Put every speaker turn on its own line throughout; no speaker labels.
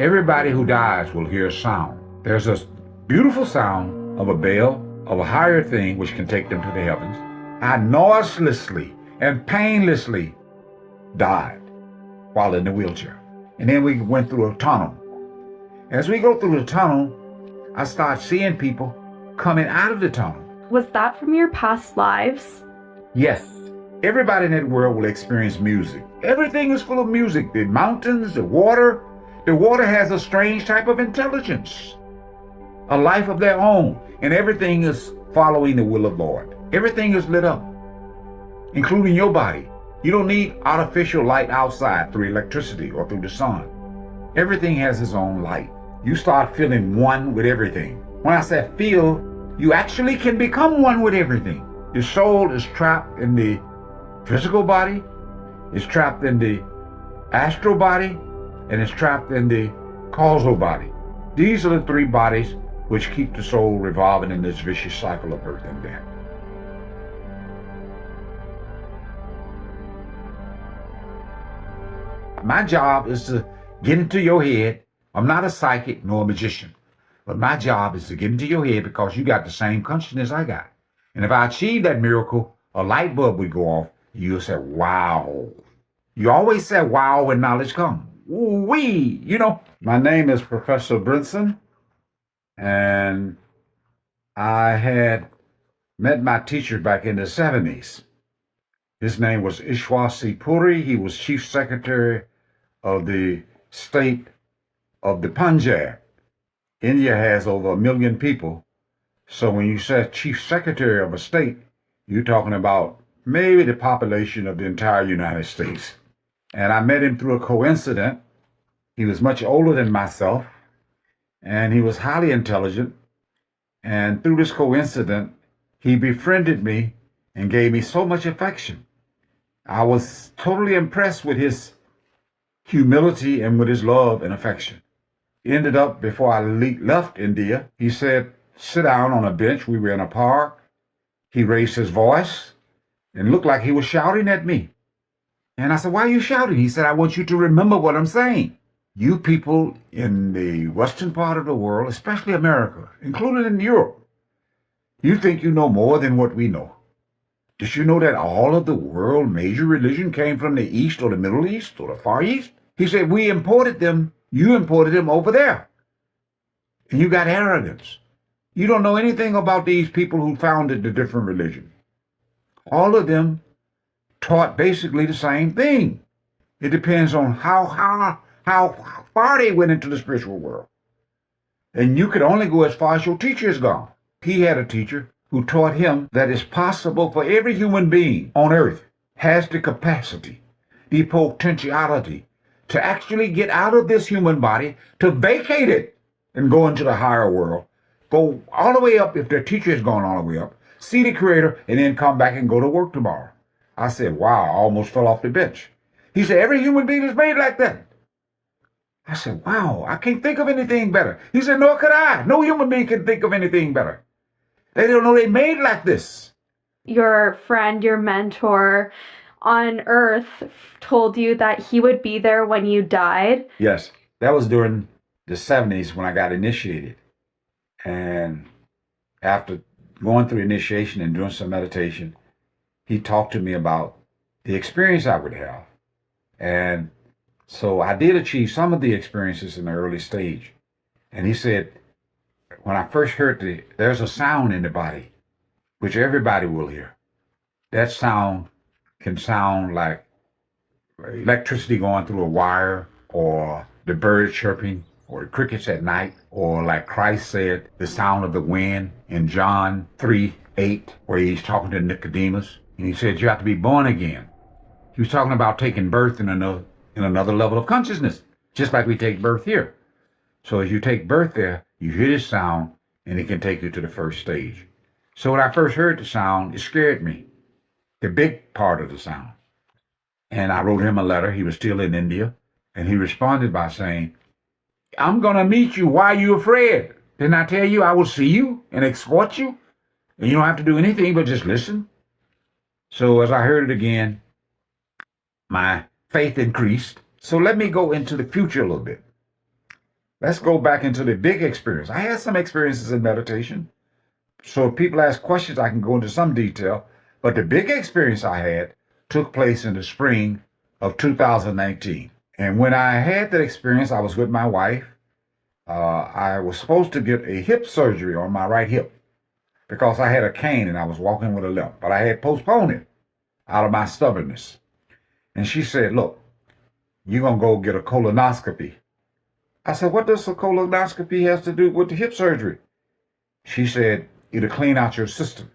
Everybody who dies will hear a sound. There's a beautiful sound of a bell, of a higher thing which can take them to the heavens. I noiselessly and painlessly died while in the wheelchair. And then we went through a tunnel. As we go through the tunnel, I start seeing people coming out of the tunnel.
Was that from your past lives?
Yes. Everybody in that world will experience music. Everything is full of music. The mountains, the water. The water has a strange type of intelligence, a life of their own, and everything is following the will of the Lord. Everything is lit up, including your body. You don't need artificial light outside through electricity or through the sun. Everything has its own light. You start feeling one with everything. When I say feel, you actually can become one with everything. Your soul is trapped in the physical body, is trapped in the astral body, and is trapped in the causal body. These are the three bodies which keep the soul revolving in this vicious cycle of birth and death. My job is to get into your head. I'm not a psychic nor a magician, but my job is to get into your head because you got the same consciousness I got. And if I achieve that miracle, a light bulb would go off. You'll say, wow. You always say wow when knowledge comes. Ooh-wee, My name is Professor Brinson, and I had met my teacher back in the 70s. His name was Ishwasi Puri. He was Chief Secretary of the state of the Punjab. India has over 1 million people. So when you say Chief Secretary of a state, you're talking about maybe the population of the entire United States. And I met him through a coincidence. He was much older than myself, and he was highly intelligent. And through this coincidence, he befriended me and gave me so much affection. I was totally impressed with his humility and with his love and affection. Ended up, before I left India, he said, sit down on a bench. We were in a park. He raised his voice and looked like he was shouting at me. And I said, why are you shouting? He said, I want you to remember what I'm saying. You people in the western part of the world, especially America, including in Europe, you think you know more than what we know. Did you know that all of the world major religion came from the East or the Middle East or the Far East? He said, we imported them. You imported them over there. And you got arrogance. You don't know anything about these people who founded the different religions. All of them taught basically the same thing. It depends on how far they went into the spiritual world. And you could only go as far as your teacher is gone. He had a teacher who taught him that it's possible for every human being on earth has the capacity, the potentiality to actually get out of this human body, to vacate it and go into the higher world, go all the way up if their teacher has gone all the way up, see the Creator, and then come back and go to work tomorrow. I said, wow, I almost fell off the bench. He said, every human being is made like that. I said, wow, I can't think of anything better. He said, nor could I. No human being can think of anything better. They don't know they're made like this.
Your friend, your mentor on Earth told you that he would be there when you died?
Yes, that was during the 70s when I got initiated. And after going through initiation and doing some meditation, he talked to me about the experience I would have. And so I did achieve some of the experiences in the early stage. And he said, when I first heard there's a sound in the body, which everybody will hear. That sound can sound like electricity going through a wire, or the birds chirping, or the crickets at night, or like Christ said, the sound of the wind in John 3:8, where he's talking to Nicodemus. And he said, you have to be born again. He was talking about taking birth in another level of consciousness, just like we take birth here. So as you take birth there, you hear this sound, and it can take you to the first stage. So when I first heard the sound, it scared me, the big part of the sound. And I wrote him a letter. He was still in India. And he responded by saying, I'm going to meet you. Why are you afraid? Didn't I tell you I will see you and escort you? And you don't have to do anything but just listen. So as I heard it again, my faith increased. So let me go into the future a little bit. let's go back into the big experience. I had some experiences in meditation. So if people ask questions, I can go into some detail. But the big experience I had took place in the spring of 2019. And when I had that experience, I was with my wife. I was supposed to get a hip surgery on my right hip because I had a cane and I was walking with a limp. But I had postponed it out of my stubbornness. And she said, look, you're going to go get a colonoscopy. I said, what does a colonoscopy has to do with the hip surgery? She said, it'll clean out your system.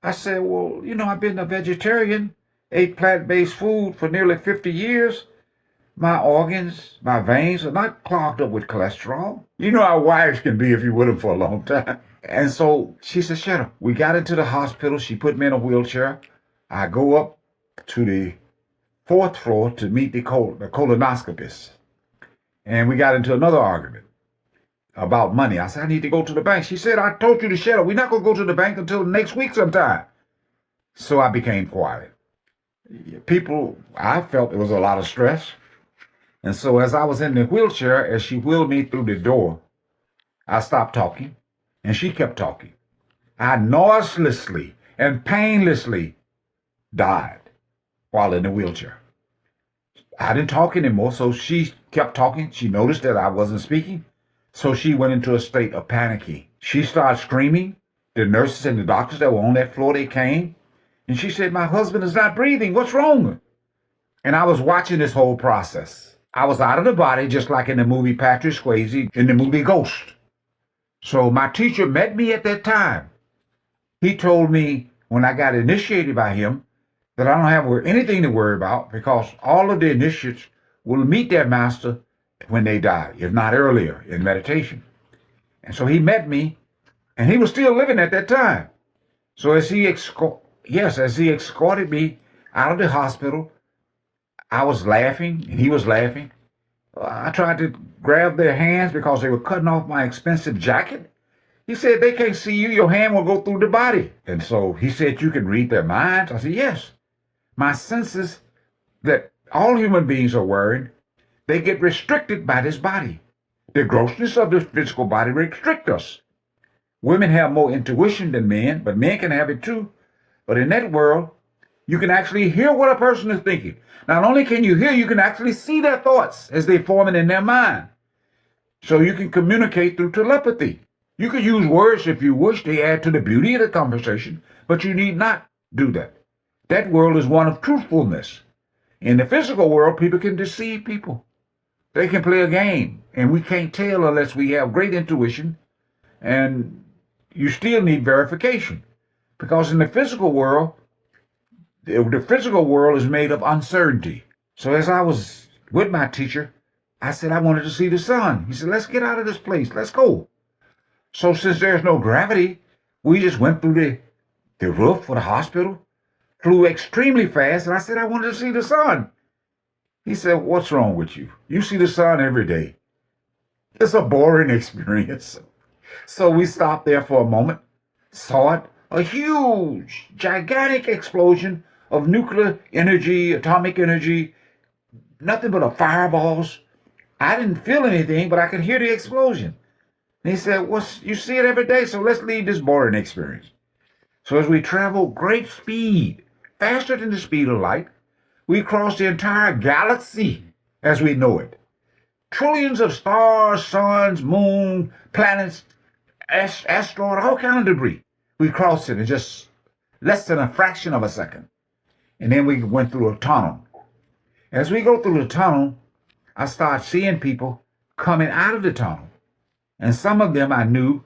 I said, well, I've been a vegetarian, ate plant-based food for nearly 50 years. My organs, my veins are not clogged up with cholesterol. You know how wives can be if you're with them for a long time. And so she said, shut up. We got into the hospital. She put me in a wheelchair. I go up to the 4th floor to meet the colonoscopist. And we got into another argument about money. I said, I need to go to the bank. She said, I told you to shut up. We're not going to go to the bank until next week sometime. So I became quiet. I felt it was a lot of stress. And so as I was in the wheelchair, as she wheeled me through the door, I stopped talking and she kept talking. I noiselessly and painlessly died while in the wheelchair. I didn't talk anymore, so she kept talking. She noticed that I wasn't speaking, so she went into a state of panicking. She started screaming. The nurses and the doctors that were on that floor, they came, and she said, my husband is not breathing. What's wrong? And I was watching this whole process. I was out of the body, just like in the movie Patrick Swayze, in the movie Ghost. So my teacher met me at that time. He told me when I got initiated by him that I don't have anything to worry about because all of the initiates will meet their master when they die, if not earlier, in meditation. And so he met me, and he was still living at that time. So as he escorted me out of the hospital, I was laughing, and he was laughing. I tried to grab their hands because they were cutting off my expensive jacket. He said, they can't see you. Your hand will go through the body. And so he said, you can read their minds. I said, yes. My senses that all human beings are wearing, they get restricted by this body. The grossness of the physical body restricts us. Women have more intuition than men, but men can have it too. But in that world, you can actually hear what a person is thinking. Not only can you hear, you can actually see their thoughts as they form it in their mind. So you can communicate through telepathy. You can use words if you wish to add to the beauty of the conversation, but you need not do that. That world is one of truthfulness. In the physical world, people can deceive people. They can play a game, and we can't tell unless we have great intuition, and you still need verification. Because in the physical world is made of uncertainty. So as I was with my teacher, I said I wanted to see the sun. He said, let's get out of this place. Let's go. So since there's no gravity, we just went through the roof of the hospital, flew extremely fast, and I said I wanted to see the sun. He said, what's wrong with you? You see the sun every day. It's a boring experience. So we stopped there for a moment, saw it, a huge, gigantic explosion of nuclear energy, atomic energy, nothing but fireballs. I didn't feel anything, but I could hear the explosion. And he said, you see it every day, so let's leave this boring experience. So as we traveled great speed, faster than the speed of light, we crossed the entire galaxy as we know it. Trillions of stars, suns, moon, planets, asteroid, all kind of debris. We crossed it in just less than a fraction of a second. And then we went through a tunnel. As we go through the tunnel, I start seeing people coming out of the tunnel. And some of them I knew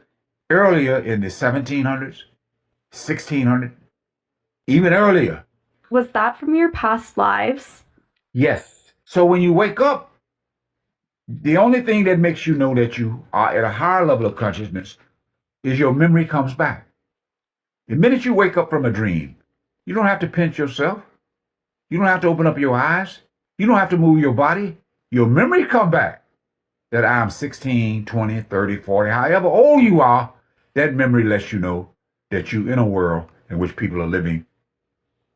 earlier in the 1700s, 1600s, even earlier.
Was that from your past lives?
Yes. So when you wake up, the only thing that makes you know that you are at a higher level of consciousness is your memory comes back. The minute you wake up from a dream, you don't have to pinch yourself. You don't have to open up your eyes. You don't have to move your body. Your memory come back. That I'm 16, 20, 30, 40, however old you are, that memory lets you know that you're in a world in which people are living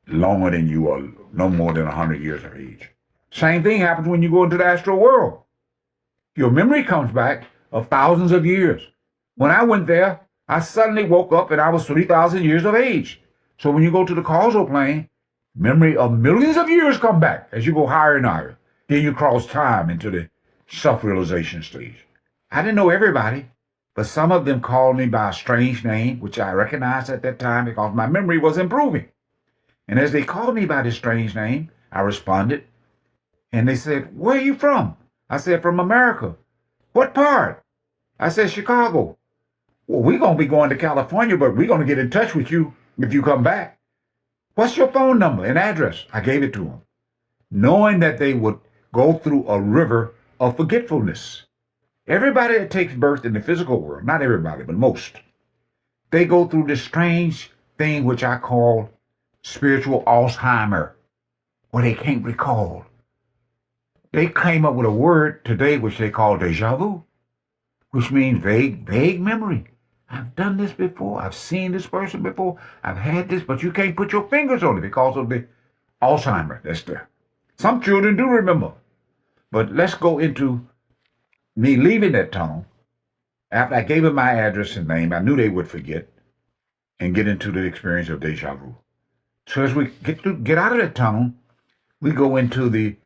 longer than you or no more than 100 years of age. Same thing happens when you go into the astral world. Your memory comes back of thousands of years. When I went there, I suddenly woke up and I was 3,000 years of age. So when you go to the causal plane, memory of millions of years come back as you go higher and higher. Then you cross time into the self-realization stage. I didn't know everybody, but some of them called me by a strange name, which I recognized at that time because my memory was improving. And as they called me by this strange name, I responded. And they said, "Where are you from?" I said, "From America." "What part?" I said, "Chicago." "Well, we're going to be going to California, but we're going to get in touch with you if you come back. What's your phone number and address?" I gave it to them, knowing that they would go through a river of forgetfulness. Everybody that takes birth in the physical world, not everybody, but most, they go through this strange thing which I call spiritual Alzheimer, where they can't recall. They came up with a word today which they call deja vu, which means vague memory. I've done this before. I've seen this person before. I've had this, but you can't put your fingers on it because of the Alzheimer that's there. Some children do remember. But let's go into me leaving that tunnel. After I gave them my address and name, I knew they would forget and get into the experience of deja vu. So as we get out of that tunnel, we go into the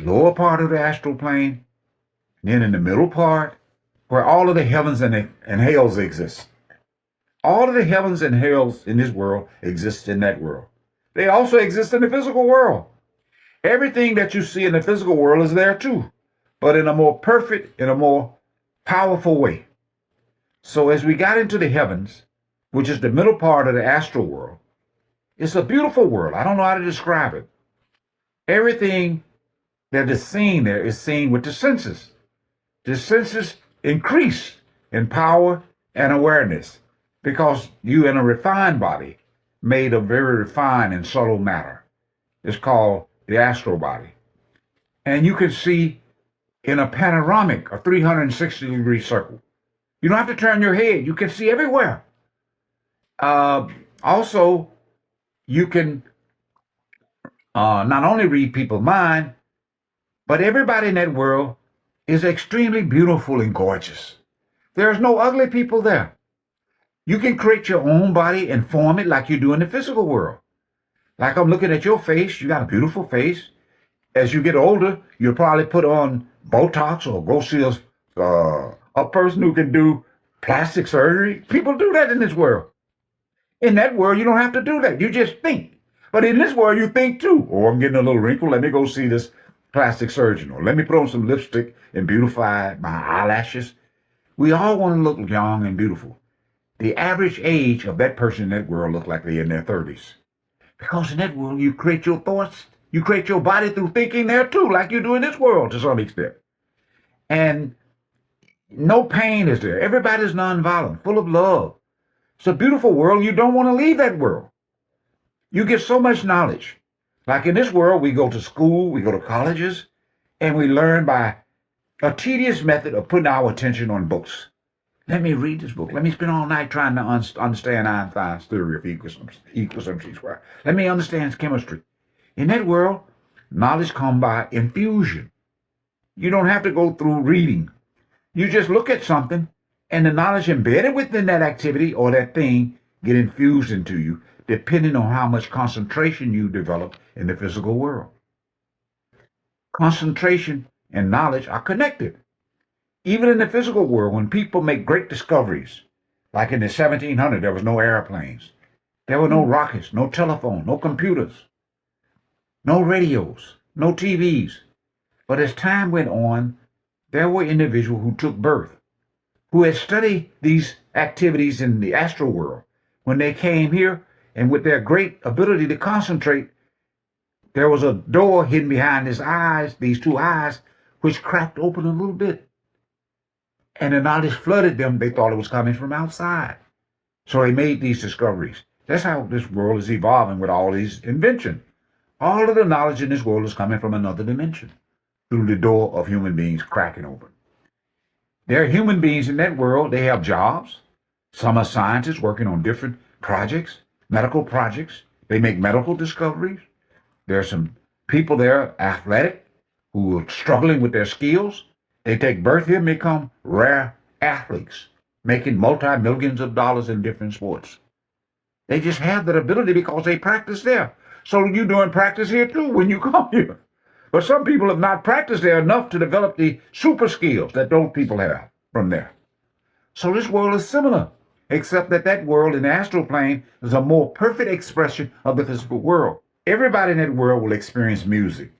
lower part of the astral plane, then in the middle part, where all of the heavens and hells exist. All of the heavens and hells in this world exist in that world. They also exist in the physical world. Everything that you see in the physical world is there too, but in a more perfect, in a more powerful way. So as we got into the heavens, which is the middle part of the astral world, it's a beautiful world. I don't know how to describe it. Everything that is seen there is seen with the senses. The senses increase in power and awareness because you're in a refined body made of very refined and subtle matter. It's called the astral body. And you can see in a panoramic, a 360-degree circle. You don't have to turn your head. You can see everywhere. Also, you can not only read people's mind, but everybody in that world is extremely beautiful and gorgeous. There's no ugly people there. You can create your own body and form it like you do in the physical world. Like I'm looking at your face, you got a beautiful face. As you get older, you'll probably put on Botox or go see a person who can do plastic surgery. People do that in this world. In that world, you don't have to do that. You just think. But in this world, you think too. Oh, I'm getting a little wrinkle. Let me go see this plastic surgeon. Or let me put on some lipstick and beautify my eyelashes. We all want to look young and beautiful. The average age of that person in that world looks like they're in their 30s. Because in that world, you create your thoughts. You create your body through thinking there too, like you do in this world to some extent. And no pain is there. Everybody's nonviolent, full of love. It's a beautiful world. You don't want to leave that world. You get so much knowledge. Like in this world, we go to school, we go to colleges, and we learn by a tedious method of putting our attention on books. Let me read this book. Let me spend all night trying to understand Einstein's theory of equals squared. Let me understand chemistry. In that world, knowledge comes by infusion. You don't have to go through reading. You just look at something, and the knowledge embedded within that activity or that thing get infused into you, depending on how much concentration you develop in the physical world. Concentration and knowledge are connected. Even in the physical world, when people make great discoveries, like in the 1700s, there was no airplanes. There were no rockets, no telephone, no computers, no radios, no TVs. But as time went on, there were individuals who took birth, who had studied these activities in the astral world. When they came here, and with their great ability to concentrate, there was a door hidden behind his eyes, these two eyes, which cracked open a little bit. And the knowledge flooded them. They thought it was coming from outside. So they made these discoveries. That's how this world is evolving with all these inventions. All of the knowledge in this world is coming from another dimension through the door of human beings cracking open. There are human beings in that world. They have jobs. Some are scientists working on different projects, medical projects. They make medical discoveries. There are some people there, athletic, who are struggling with their skills. They take birth here and become rare athletes, making multi-millions of dollars in different sports. They just have that ability because they practice there. So you're doing practice here too when you come here. But some people have not practiced there enough to develop the super skills that those people have from there. So this world is similar, except that that world in the astral plane is a more perfect expression of the physical world. Everybody in that world will experience music.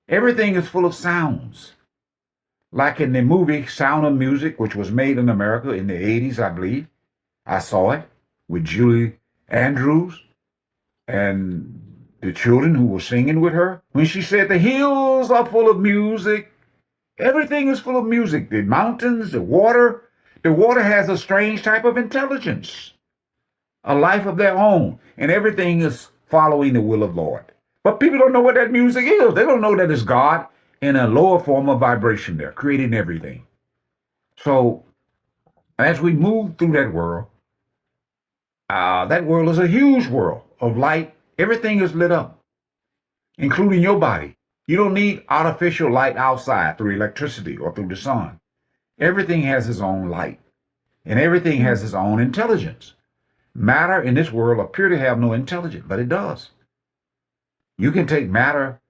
Everything is full of sounds. Like in the movie Sound of Music, which was made in America in the 80s, I believe. I saw it with Julie Andrews and the children who were singing with her. When she said the hills are full of music, everything is full of music. The mountains, the water has a strange type of intelligence, a life of their own, and everything is following the will of the Lord. But people don't know what that music is. They don't know that it's God in a lower form of vibration there, creating everything. So as we move through that world is a huge world of light. Everything is lit up, including your body. You don't need artificial light outside through electricity or through the sun. Everything has its own light, and everything has its own intelligence. Matter in this world appear to have no intelligence, but it does. You can take matter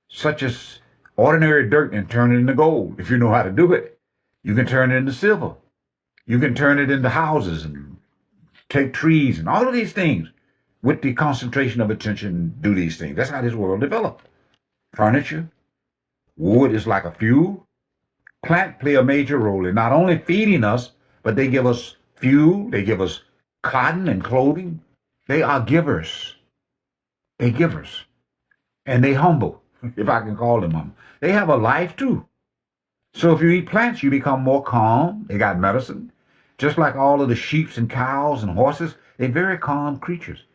such as ordinary dirt and turn it into gold if you know how to do it. You can turn it into silver. You can turn it into houses and take trees and all of these things with the concentration of attention do these things. That's how this world developed. Furniture, wood is like a fuel. Plants play a major role in not only feeding us, but they give us fuel, they give us cotton and clothing. They are givers. They givers. And they humble, if I can call them humble. They have a life too. So if you eat plants, you become more calm. They got medicine. Just like all of the sheep and cows and horses, they're very calm creatures.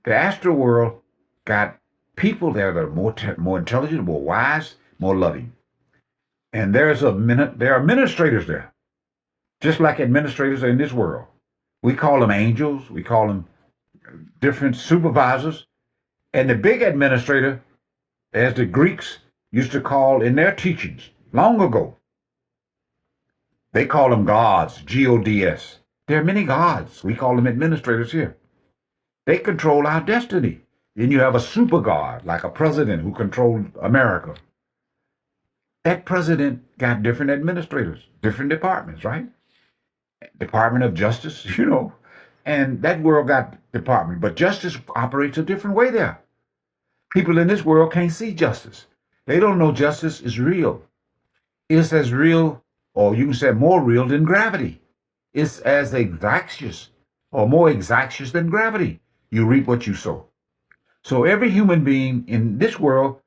The astral world got people there that are more intelligent, more wise, more loving. And there are administrators there, just like administrators are in this world. We call them angels. We call them different supervisors. And the big administrator, as the Greeks used to call in their teachings long ago, they call them gods, G-O-D-S. There are many gods. We call them administrators here. They control our destiny. Then you have a super god, like a president who controlled America. That president got different administrators, different departments, right? Department of Justice, and that world got department. But justice operates a different way there. People in this world can't see justice. They don't know justice is real. It's as real, or you can say more real than gravity. It's as exactious, or more exactious than gravity. You reap what you sow. So every human being in this world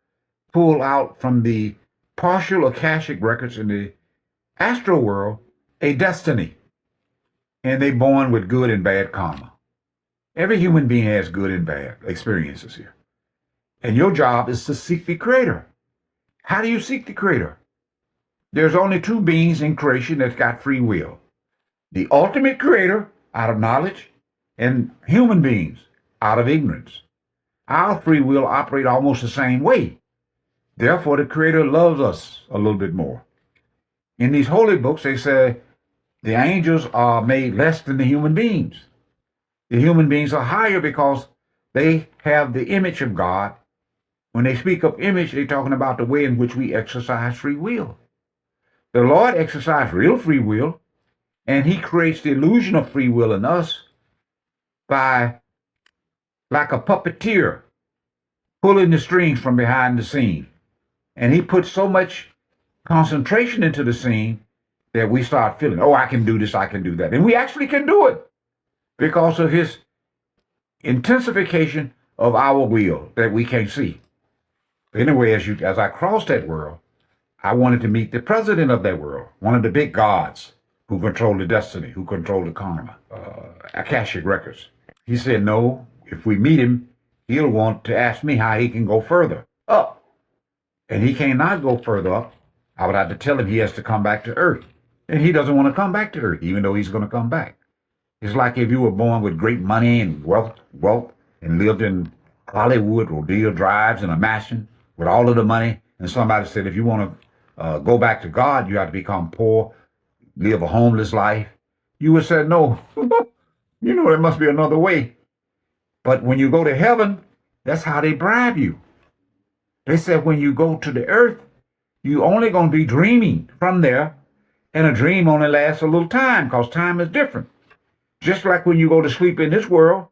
pull out from the partial Akashic records in the astral world a destiny. And they born with good and bad karma. Every human being has good and bad experiences here. And your job is to seek the Creator. How do you seek the Creator? There's only two beings in creation that's got free will. The ultimate Creator, out of knowledge, and human beings, out of ignorance. Our free will operate almost the same way. Therefore, the Creator loves us a little bit more. In these holy books, they say the angels are made less than the human beings. The human beings are higher because they have the image of God. When they speak of image, they're talking about the way in which we exercise free will. The Lord exercised real free will, and He creates the illusion of free will in us by, like a puppeteer, pulling the strings from behind the scene. And He puts so much concentration into the scene that we start feeling, oh, I can do this, I can do that. And we actually can do it because of His intensification of our will that we can't see. Anyway, as I crossed that world, I wanted to meet the president of that world, one of the big gods who control the destiny, who control the karma, Akashic records. He said, no, if we meet him, he'll want to ask me how he can go further up. And he cannot go further up. I would have to tell him he has to come back to Earth. And he doesn't want to come back to Earth, even though he's going to come back. It's like if you were born with great money and wealth, and lived in Hollywood, Rodeo Drives, in a mansion with all of the money, and somebody said, if you want to go back to God, you have to become poor, live a homeless life. You would say, no, there must be another way. But when you go to heaven, that's how they bribe you. They said when you go to the earth, you only going to be dreaming from there, and a dream only lasts a little time because time is different. Just like when you go to sleep in this world,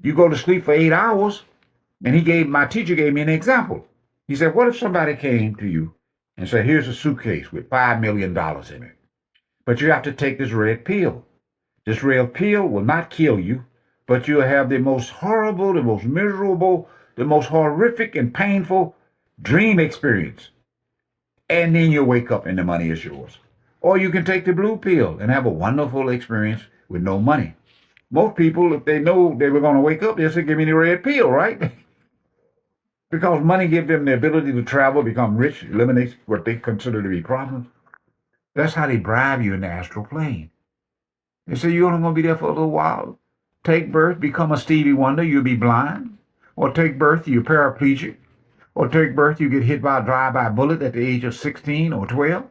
you go to sleep for 8 hours, and my teacher gave me an example. He said, what if somebody came to you and said, here's a suitcase with $5 million in it, but you have to take this red pill. This red pill will not kill you, but you'll have the most horrible, the most miserable, the most horrific and painful dream experience. And then you'll wake up and the money is yours. Or you can take the blue pill and have a wonderful experience with no money. Most people, if they know they were going to wake up, they say, give me the red pill, right? Because money gives them the ability to travel, become rich, eliminates what they consider to be problems. That's how they bribe you in the astral plane. They say, you're only going to be there for a little while. Take birth, become a Stevie Wonder, you'll be blind. Or take birth, you're paraplegic. Or take birth, you get hit by a drive-by bullet at the age of 16 or 12.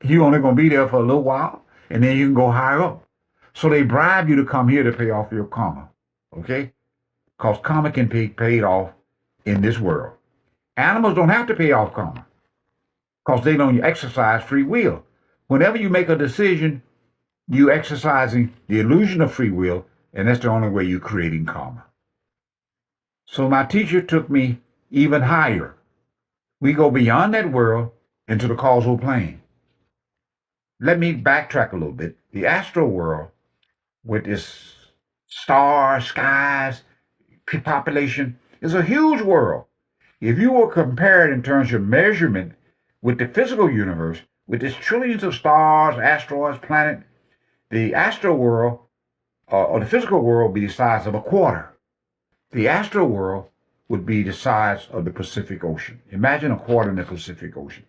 You're only going to be there for a little while, and then you can go higher up. So they bribe you to come here to pay off your karma, okay? Because karma can be paid off in this world. Animals don't have to pay off karma because they don't exercise free will. Whenever you make a decision, you're exercising the illusion of free will, and that's the only way you're creating karma. So my teacher took me even higher. We go beyond that world into the causal plane. Let me backtrack a little bit. The astral world, with its stars, skies, population, is a huge world. If you were compared in terms of measurement with the physical universe, with its trillions of stars, asteroids, planets, the astral world or the physical world would be the size of a quarter. The astral world would be the size of the Pacific Ocean. Imagine a quarter in the Pacific Ocean.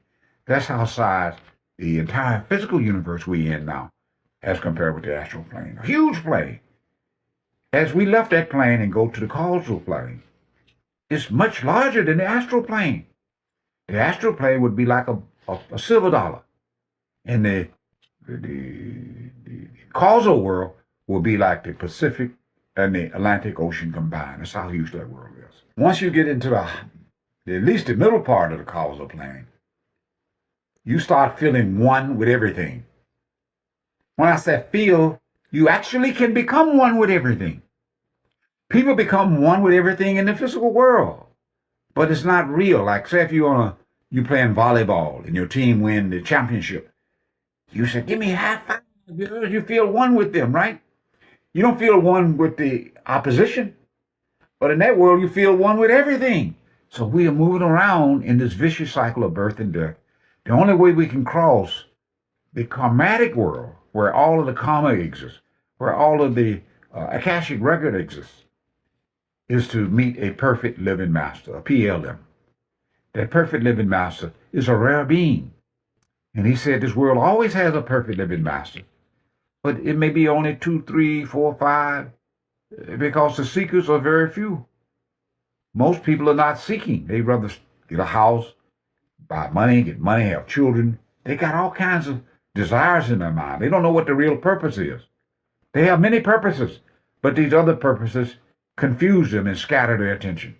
That's how size the entire physical universe we're in now as compared with the astral plane. A huge plane. As we left that plane and go to the causal plane, it's much larger than the astral plane. The astral plane would be like a silver dollar. And the causal world will be like the Pacific and the Atlantic Ocean combined. That's how huge that world is. Once you get into at least the middle part of the causal plane, you start feeling one with everything. When I say feel, you actually can become one with everything. People become one with everything in the physical world, but it's not real. Like say if you're playing volleyball and your team win the championship, you say, give me a high five. You feel one with them, right? You don't feel one with the opposition, but in that world you feel one with everything. So we are moving around in this vicious cycle of birth and death. The only way we can cross the karmatic world, where all of the karma exists, where all of the Akashic record exists, is to meet a perfect living master, a PLM. That perfect living master is a rare being. And he said this world always has a perfect living master. But it may be only 2, 3, 4, 5, because the seekers are very few. Most people are not seeking. They rather get a house, buy money, get money, have children. They got all kinds of desires in their mind. They don't know what the real purpose is. They have many purposes, but these other purposes confuse them and scatter their attention.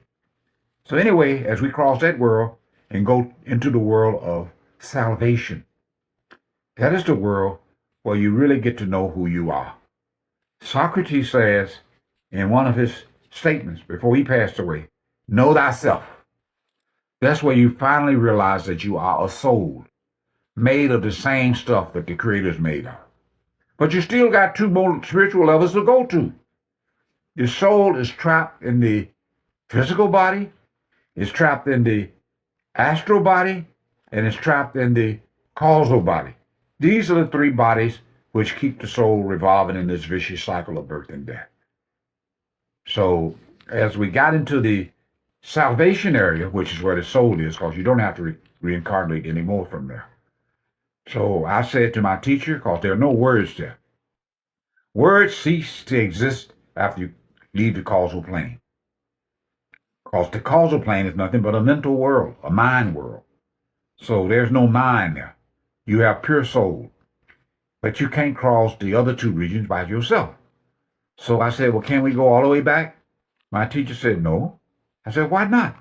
So anyway, as we cross that world and go into the world of salvation, that is the world where you really get to know who you are. Socrates says in one of his statements before he passed away, know thyself. That's where you finally realize that you are a soul made of the same stuff that the Creator's made of. But you still got 2 more spiritual levels to go to. The soul is trapped in the physical body, is trapped in the astral body, and is trapped in the causal body. These are the 3 bodies which keep the soul revolving in this vicious cycle of birth and death. So as we got into the salvation area, which is where the soul is, because you don't have to reincarnate anymore from there. So I said to my teacher, because there are no words there. Words cease to exist after you leave the causal plane. Because the causal plane is nothing but a mental world, a mind world. So there's no mind there. You have pure soul. But you can't cross the other two regions by yourself. So I said, well, can we go all the way back? My teacher said, no. I said, why not?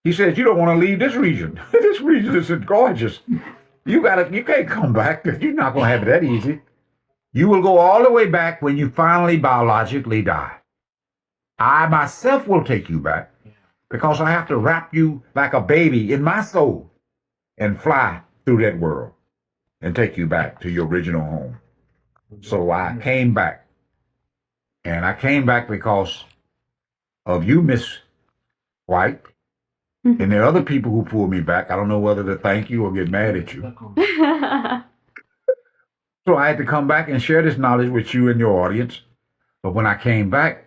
He said, you don't want to leave this region. This region is gorgeous. You can't come back. You're not going to have it that easy. You will go all the way back when you finally biologically die. I myself will take you back because I have to wrap you like a baby in my soul and fly through that world and take you back to your original home. So I came back. And I came back because of you, Miss White. And there are other people who pulled me back. I don't know whether to thank you or get mad at you. So I had to come back and share this knowledge with you and your audience. But when I came back,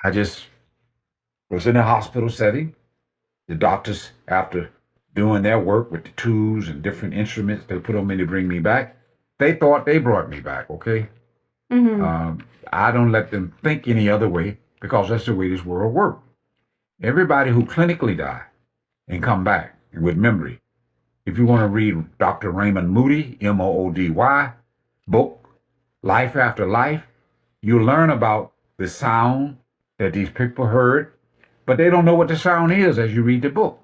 I just was in a hospital setting. The doctors, after doing their work with the tools and different instruments they put on me to bring me back, they thought they brought me back, okay? I don't let them think any other way because that's the way this world works. Everybody who clinically die and come back with memory. If you want to read Dr. Raymond Moody, Moody, book, Life After Life, you learn about the sound that these people heard, but they don't know what the sound is as you read the book.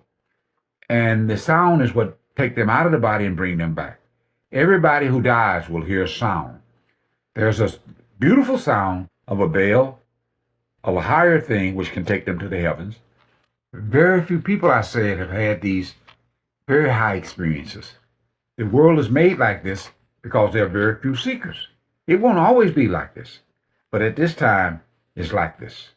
And the sound is what take them out of the body and bring them back. Everybody who dies will hear sound. There's a beautiful sound of a bell, of a higher thing which can take them to the heavens. Very few people, I said, have had these very high experiences. The world is made like this because there are very few seekers. It won't always be like this, but at this time, it's like this.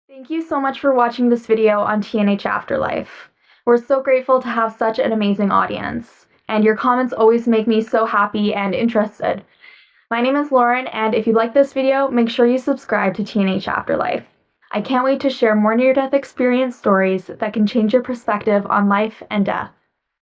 Thank you so much for watching this video on TNH Afterlife. We're so grateful to have such an amazing audience, and your comments always make me so happy and interested. My name is Lauren, and if you like this video, make sure you subscribe to TNH Afterlife. I can't wait to share more near-death experience stories that can change your perspective on life and death.